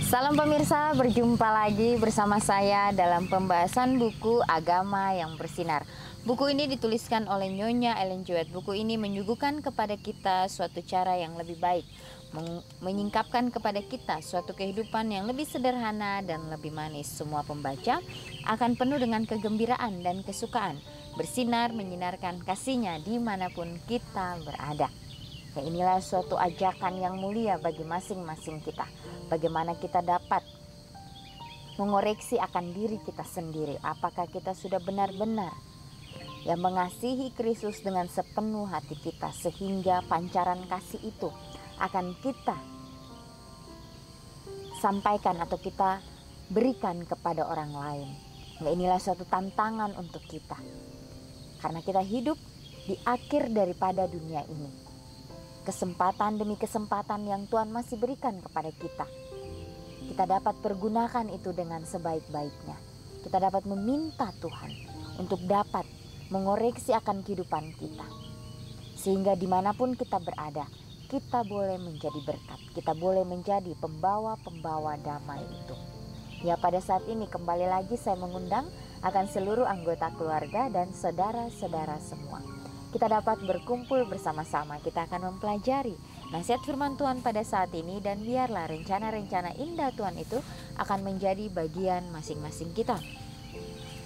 Salam pemirsa, berjumpa lagi bersama saya dalam pembahasan buku Agama yang Bersinar. Buku ini dituliskan oleh Nyonya Ellen G. White. Buku ini menyuguhkan kepada kita suatu cara yang lebih baik, menyingkapkan kepada kita suatu kehidupan yang lebih sederhana dan lebih manis. Semua pembaca akan penuh dengan kegembiraan dan kesukaan, bersinar menyinarkan kasihnya dimanapun kita berada. Ya, inilah suatu ajakan yang mulia bagi masing-masing kita. Bagaimana kita dapat mengoreksi akan diri kita sendiri. Apakah kita sudah benar-benar yang mengasihi Kristus dengan sepenuh hati kita, sehingga pancaran kasih itu akan kita sampaikan atau kita berikan kepada orang lain. Ya, inilah suatu tantangan untuk kita, karena kita hidup di akhir daripada dunia ini. Kesempatan demi kesempatan yang Tuhan masih berikan kepada kita, kita dapat pergunakan itu dengan sebaik-baiknya. Kita dapat meminta Tuhan untuk dapat mengoreksi akan kehidupan kita, sehingga dimanapun kita berada, kita boleh menjadi berkat, kita boleh menjadi pembawa-pembawa damai itu. Ya, pada saat ini kembali lagi saya mengundang akan seluruh anggota keluarga dan saudara-saudara semua. Kita dapat berkumpul bersama-sama, kita akan mempelajari nasihat firman Tuhan pada saat ini, dan biarlah rencana-rencana indah Tuhan itu akan menjadi bagian masing-masing kita.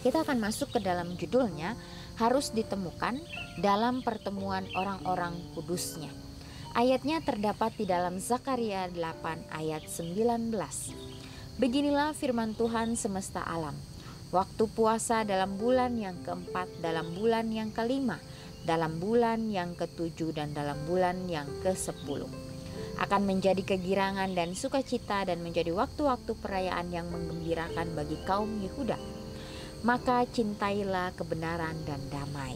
Kita akan masuk ke dalam judulnya, harus ditemukan dalam pertemuan orang-orang kudusnya. Ayatnya terdapat di dalam Zakaria 8 ayat 19. Beginilah firman Tuhan semesta alam. Waktu puasa dalam bulan yang keempat, dalam bulan yang kelima, dalam bulan yang ketujuh, dan dalam bulan yang ke-10 akan menjadi kegirangan dan sukacita, dan menjadi waktu-waktu perayaan yang menggembirakan bagi kaum Yehuda. Maka cintailah kebenaran dan damai.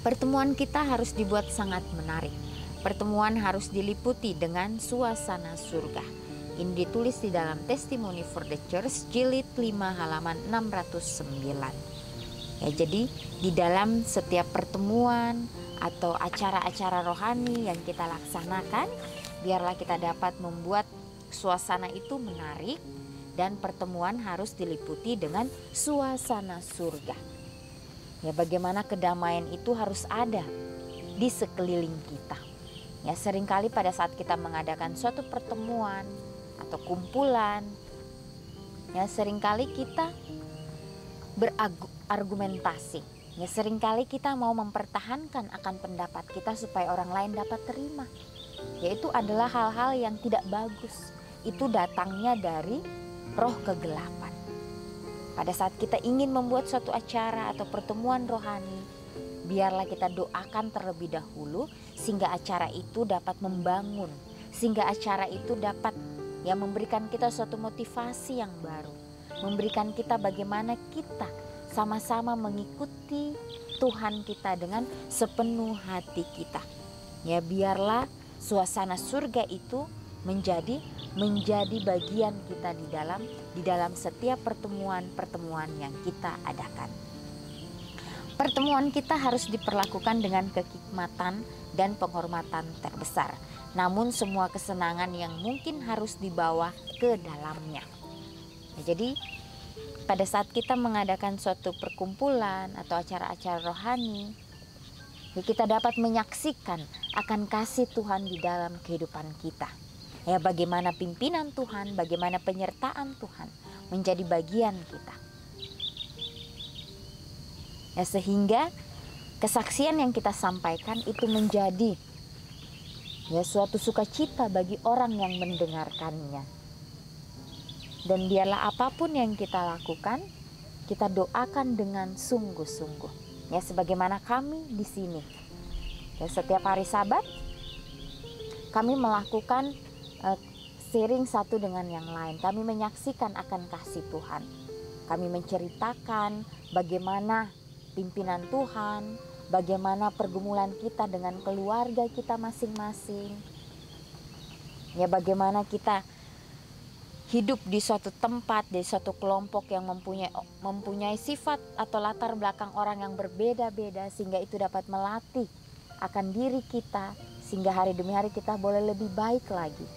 Pertemuan kita harus dibuat sangat menarik. Pertemuan harus diliputi dengan suasana surga. Ini ditulis di dalam Testimony for the Church jilid 5 halaman 609. Ya, jadi di dalam setiap pertemuan atau acara-acara rohani yang kita laksanakan, biarlah kita dapat membuat suasana itu menarik, dan pertemuan harus diliputi dengan suasana surga. Ya, bagaimana kedamaian itu harus ada di sekeliling kita. Ya, seringkali pada saat kita mengadakan suatu pertemuan atau kumpulan, ya seringkali kita berargumentasi. Ya, seringkali kita mau mempertahankan akan pendapat kita supaya orang lain dapat terima. Yaitu adalah hal-hal yang tidak bagus. Itu datangnya dari roh kegelapan. Pada saat kita ingin membuat suatu acara atau pertemuan rohani, biarlah kita doakan terlebih dahulu sehingga acara itu dapat membangun, sehingga acara itu dapat memberikan kita suatu motivasi yang baru, memberikan kita bagaimana kita sama-sama mengikuti Tuhan kita dengan sepenuh hati kita. Ya, biarlah suasana surga itu menjadi bagian kita di dalam setiap pertemuan yang kita adakan. Pertemuan kita harus diperlakukan dengan kehikmatan dan penghormatan terbesar. Namun semua kesenangan yang mungkin harus dibawa ke dalamnya. Ya, jadi pada saat kita mengadakan suatu perkumpulan atau acara-acara rohani, ya kita dapat menyaksikan akan kasih Tuhan di dalam kehidupan kita. Ya, bagaimana pimpinan Tuhan, bagaimana penyertaan Tuhan menjadi bagian kita. Ya, sehingga kesaksian yang kita sampaikan itu menjadi suatu sukacita bagi orang yang mendengarkannya. Dan biarlah apapun yang kita lakukan, kita doakan dengan sungguh-sungguh. Ya, sebagaimana kami di sini. Ya, setiap hari Sabat kami melakukan sharing satu dengan yang lain. Kami menyaksikan akan kasih Tuhan. Kami menceritakan bagaimana pimpinan Tuhan, bagaimana pergumulan kita dengan keluarga kita masing-masing. Ya, bagaimana kita hidup di suatu tempat, di suatu kelompok yang mempunyai sifat atau latar belakang orang yang berbeda-beda, sehingga itu dapat melatih akan diri kita, sehingga hari demi hari kita boleh lebih baik lagi.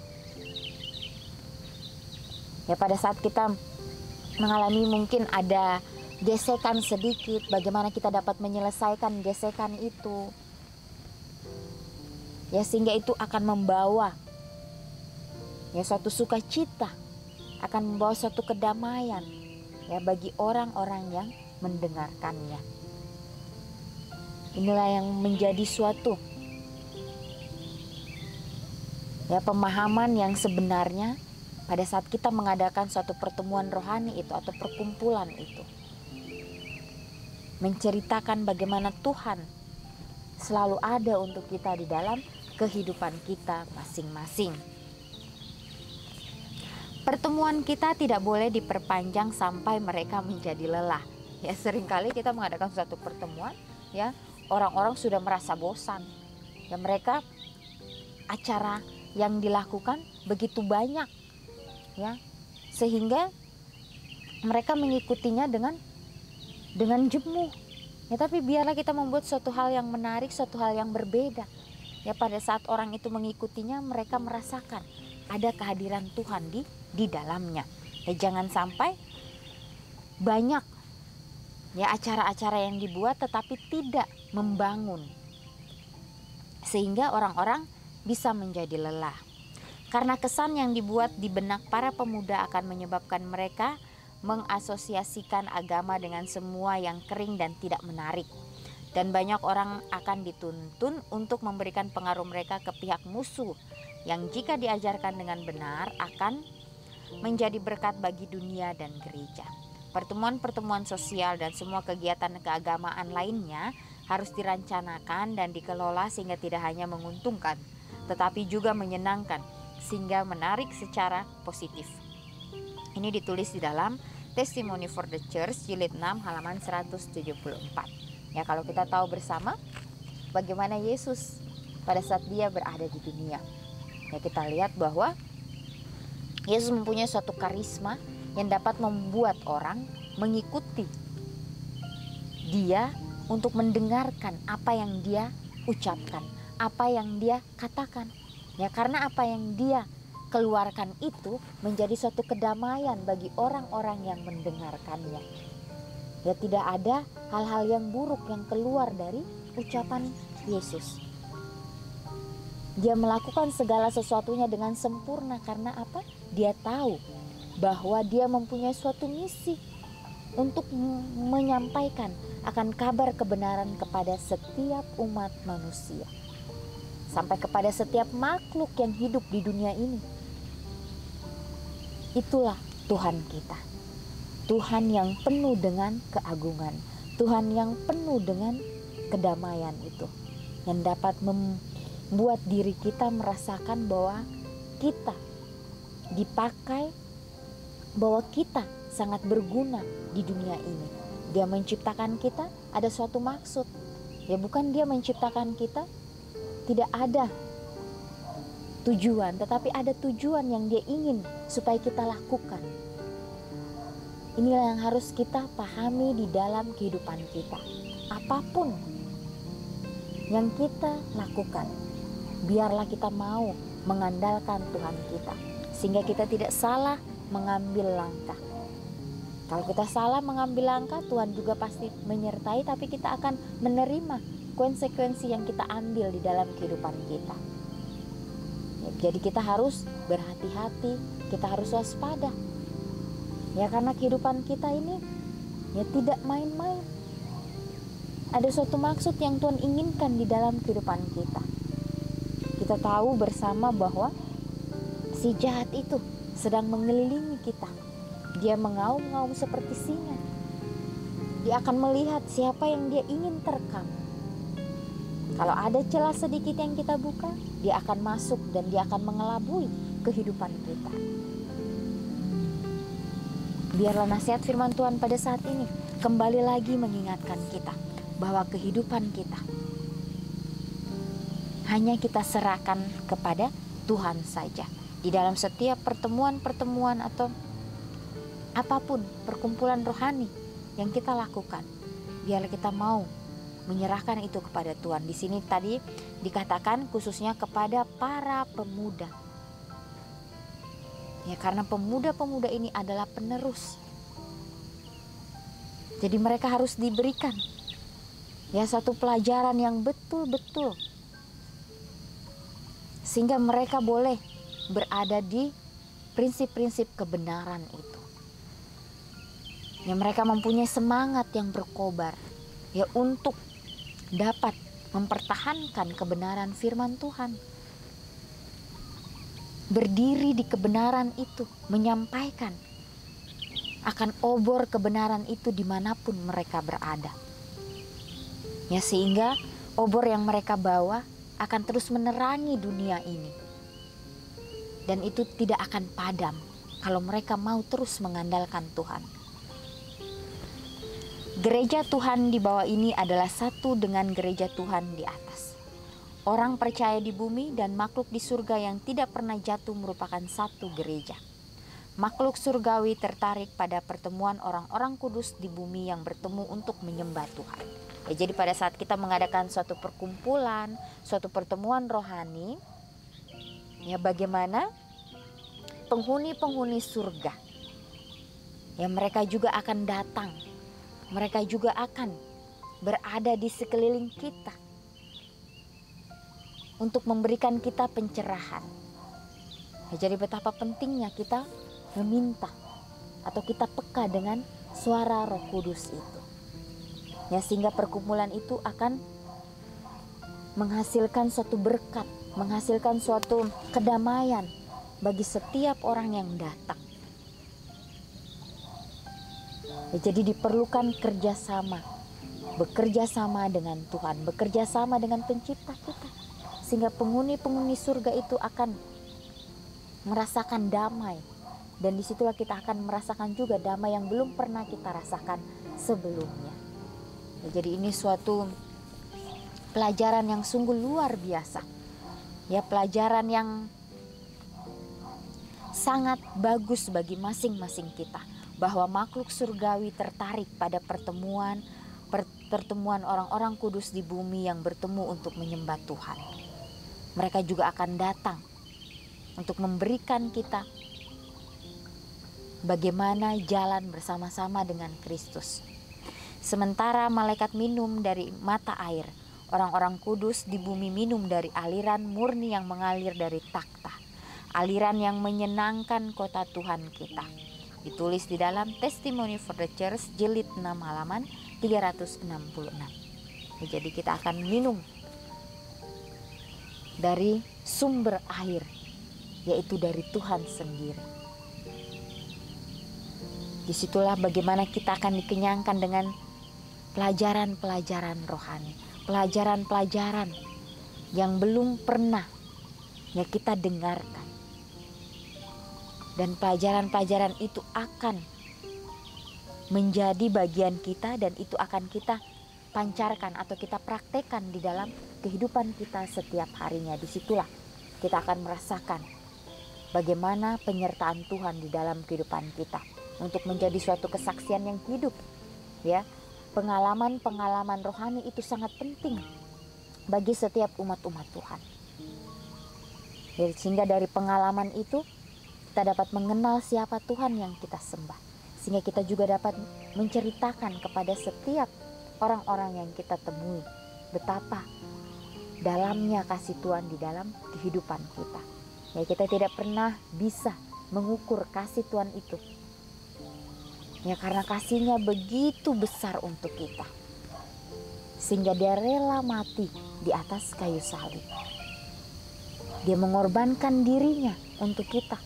Ya, pada saat kita mengalami mungkin ada gesekan sedikit, bagaimana kita dapat menyelesaikan gesekan itu. Ya, sehingga itu akan membawa ya suatu sukacita, akan membawa suatu kedamaian ya bagi orang-orang yang mendengarkannya. Inilah yang menjadi suatu ya pemahaman yang sebenarnya pada saat kita mengadakan suatu pertemuan rohani itu atau perkumpulan itu. Menceritakan bagaimana Tuhan selalu ada untuk kita di dalam kehidupan kita masing-masing. Pertemuan kita tidak boleh diperpanjang sampai mereka menjadi lelah. Ya, seringkali kita mengadakan suatu pertemuan, ya, orang-orang sudah merasa bosan. Ya, mereka acara yang dilakukan begitu banyak, ya, sehingga mereka mengikutinya dengan jemuh. Ya, tapi biarlah kita membuat suatu hal yang menarik, suatu hal yang berbeda. Ya, pada saat orang itu mengikutinya, mereka merasakan ada kehadiran Tuhan di dalamnya. Ya, jangan sampai banyak ya acara-acara yang dibuat tetapi tidak membangun, sehingga orang-orang bisa menjadi lelah. Karena kesan yang dibuat di benak para pemuda akan menyebabkan mereka mengasosiasikan agama dengan semua yang kering dan tidak menarik. Dan banyak orang akan dituntun untuk memberikan pengaruh mereka ke pihak musuh, yang jika diajarkan dengan benar akan menjadi berkat bagi dunia dan gereja. Pertemuan-pertemuan sosial dan semua kegiatan keagamaan lainnya harus dirancanakan dan dikelola sehingga tidak hanya menguntungkan, tetapi juga menyenangkan, sehingga menarik secara positif. Ini ditulis di dalam Testimony for the Church jilid 6 halaman 174. Ya, kalau kita tahu bersama bagaimana Yesus pada saat dia berada di dunia, ya, kita lihat bahwa Yesus mempunyai suatu karisma yang dapat membuat orang mengikuti dia untuk mendengarkan apa yang dia ucapkan, apa yang dia katakan. Ya, karena apa yang dia keluarkan itu menjadi suatu kedamaian bagi orang-orang yang mendengarkannya. Ya, tidak ada hal-hal yang buruk yang keluar dari ucapan Yesus. Dia melakukan segala sesuatunya dengan sempurna karena apa? Dia tahu bahwa dia mempunyai suatu misi untuk menyampaikan akan kabar kebenaran kepada setiap umat manusia, sampai kepada setiap makhluk yang hidup di dunia ini. Itulah Tuhan kita, Tuhan yang penuh dengan keagungan, Tuhan yang penuh dengan kedamaian itu, yang dapat membuat diri kita merasakan bahwa kita dipakai, bahwa kita sangat berguna di dunia ini. Dia menciptakan kita ada suatu maksud. Ya, bukan dia menciptakan kita tidak ada tujuan, tetapi ada tujuan yang dia ingin supaya kita lakukan. Inilah yang harus kita pahami di dalam kehidupan kita. Apapun yang kita lakukan, biarlah kita mau mengandalkan Tuhan kita, sehingga kita tidak salah mengambil langkah. Kalau kita salah mengambil langkah, Tuhan juga pasti menyertai, tapi kita akan menerima konsekuensi yang kita ambil di dalam kehidupan kita. Ya, jadi kita harus berhati-hati, kita harus waspada. Ya, karena kehidupan kita ini ya tidak main-main. Ada suatu maksud yang Tuhan inginkan di dalam kehidupan kita. Kita tahu bersama bahwa si jahat itu sedang mengelilingi kita. Dia mengaum-ngaum seperti singa. Dia akan melihat siapa yang dia ingin terkam. Kalau ada celah sedikit yang kita buka, dia akan masuk dan dia akan mengelabui kehidupan kita. Biarlah nasihat firman Tuhan pada saat ini kembali lagi mengingatkan kita bahwa kehidupan kita hanya kita serahkan kepada Tuhan saja. Di dalam setiap pertemuan-pertemuan atau apapun perkumpulan rohani yang kita lakukan, biarlah kita mau menyerahkan itu kepada Tuhan. Di sini tadi dikatakan khususnya kepada para pemuda. Ya, karena pemuda-pemuda ini adalah penerus. Jadi mereka harus diberikan ya satu pelajaran yang betul-betul, sehingga mereka boleh berada di prinsip-prinsip kebenaran itu. Ya, mereka mempunyai semangat yang berkobar ya untuk dapat mempertahankan kebenaran firman Tuhan. Berdiri di kebenaran itu, menyampaikan akan obor kebenaran itu dimanapun mereka berada. Ya, sehingga obor yang mereka bawa akan terus menerangi dunia ini. Dan itu tidak akan padam kalau mereka mau terus mengandalkan Tuhan. Gereja Tuhan di bawah ini adalah satu dengan gereja Tuhan di atas. Orang percaya di bumi dan makhluk di surga yang tidak pernah jatuh merupakan satu gereja. Makhluk surgawi tertarik pada pertemuan orang-orang kudus di bumi yang bertemu untuk menyembah Tuhan. Ya, jadi pada saat kita mengadakan suatu perkumpulan, suatu pertemuan rohani, ya bagaimana penghuni-penghuni surga, ya mereka juga akan datang. Mereka juga akan berada di sekeliling kita untuk memberikan kita pencerahan. Ya, jadi betapa pentingnya kita meminta atau kita peka dengan suara Roh Kudus itu. Ya, sehingga perkumpulan itu akan menghasilkan suatu berkat, menghasilkan suatu kedamaian bagi setiap orang yang datang. Ya, jadi diperlukan kerjasama, bekerja sama dengan Tuhan, bekerja sama dengan pencipta kita, sehingga penghuni-penghuni surga itu akan merasakan damai. Dan disitulah kita akan merasakan juga damai yang belum pernah kita rasakan sebelumnya. Ya, jadi ini suatu pelajaran yang sungguh luar biasa. Ya, pelajaran yang sangat bagus bagi masing-masing kita. Bahwa makhluk surgawi tertarik pada pertemuan orang-orang kudus di bumi yang bertemu untuk menyembah Tuhan. Mereka juga akan datang untuk memberikan kita bagaimana jalan bersama-sama dengan Kristus. Sementara malaikat minum dari mata air, orang-orang kudus di bumi minum dari aliran murni yang mengalir dari takhta. Aliran yang menyenangkan kota Tuhan kita. Ditulis di dalam Testimony for the Church jilid 6 halaman 366. Jadi kita akan minum dari sumber air, yaitu dari Tuhan sendiri. Disitulah bagaimana kita akan dikenyangkan dengan pelajaran-pelajaran rohani, pelajaran-pelajaran yang belum pernah ya kita dengarkan. Dan pelajaran-pelajaran itu akan menjadi bagian kita dan itu akan kita pancarkan atau kita praktekkan di dalam kehidupan kita setiap harinya. Disitulah kita akan merasakan bagaimana penyertaan Tuhan di dalam kehidupan kita untuk menjadi suatu kesaksian yang hidup. Ya, pengalaman-pengalaman rohani itu sangat penting bagi setiap umat-umat Tuhan. Sehingga dari pengalaman itu kita dapat mengenal siapa Tuhan yang kita sembah. Sehingga kita juga dapat menceritakan kepada setiap orang-orang yang kita temui betapa dalamnya kasih Tuhan di dalam kehidupan kita. Ya, kita tidak pernah bisa mengukur kasih Tuhan itu. Ya, karena kasihnya begitu besar untuk kita. Sehingga dia rela mati di atas kayu salib. Dia mengorbankan dirinya untuk kita.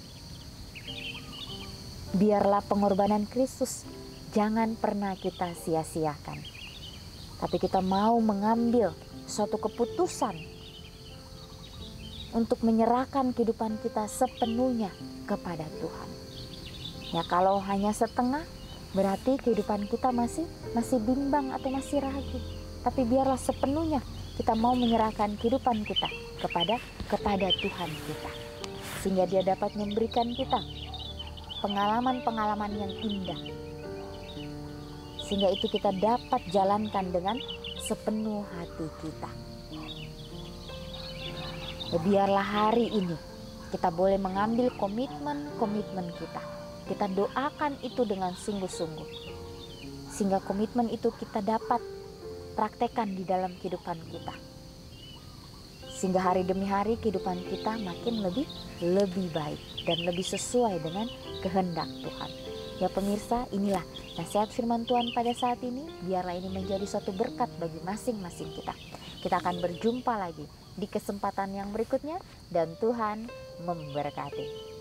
Biarlah pengorbanan Kristus jangan pernah kita sia-siakan. Tapi kita mau mengambil suatu keputusan untuk menyerahkan kehidupan kita sepenuhnya kepada Tuhan. Ya, kalau hanya setengah, berarti kehidupan kita masih bimbang atau masih ragu. Tapi biarlah sepenuhnya kita mau menyerahkan kehidupan kita kepada Tuhan kita. Sehingga dia dapat memberikan kita pengalaman-pengalaman yang indah. Sehingga itu kita dapat jalankan dengan sepenuh hati kita. Ya, biarlah hari ini Kita boleh mengambil komitmen kita. Kita doakan itu dengan sungguh-sungguh. Sehingga komitmen itu kita dapat praktekkan di dalam kehidupan kita. Sehingga hari demi hari kehidupan kita makin lebih baik dan lebih sesuai dengan kehendak Tuhan. Ya pemirsa, inilah nasihat firman Tuhan pada saat ini. Biarlah ini menjadi suatu berkat bagi masing-masing kita. Kita akan berjumpa lagi di kesempatan yang berikutnya dan Tuhan memberkati.